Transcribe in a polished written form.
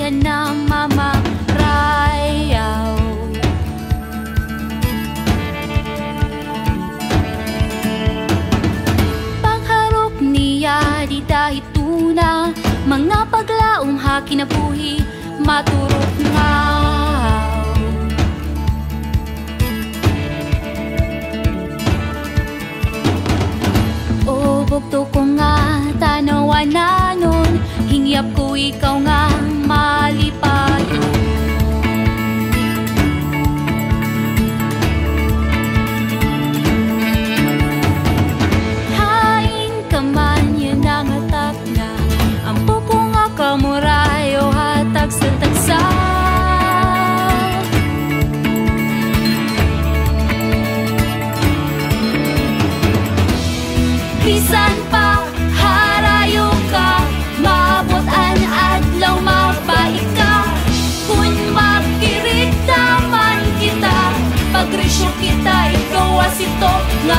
bayan na mamarayaw. Pagharok niya di dahit tuna, mga paglaom ha kinabuhi maturot nga. O bugto ko nga tanawan na nun, hingyap ko ikaw nga malipayo. Hain ka man yan ang atak na, ang puko nga kamurayo hatag sa tagsa. Bisan pa harayo ka, mabutan adlaw mabait ka. Kung magkirita man kita, pagresyo kita ikaw asito nga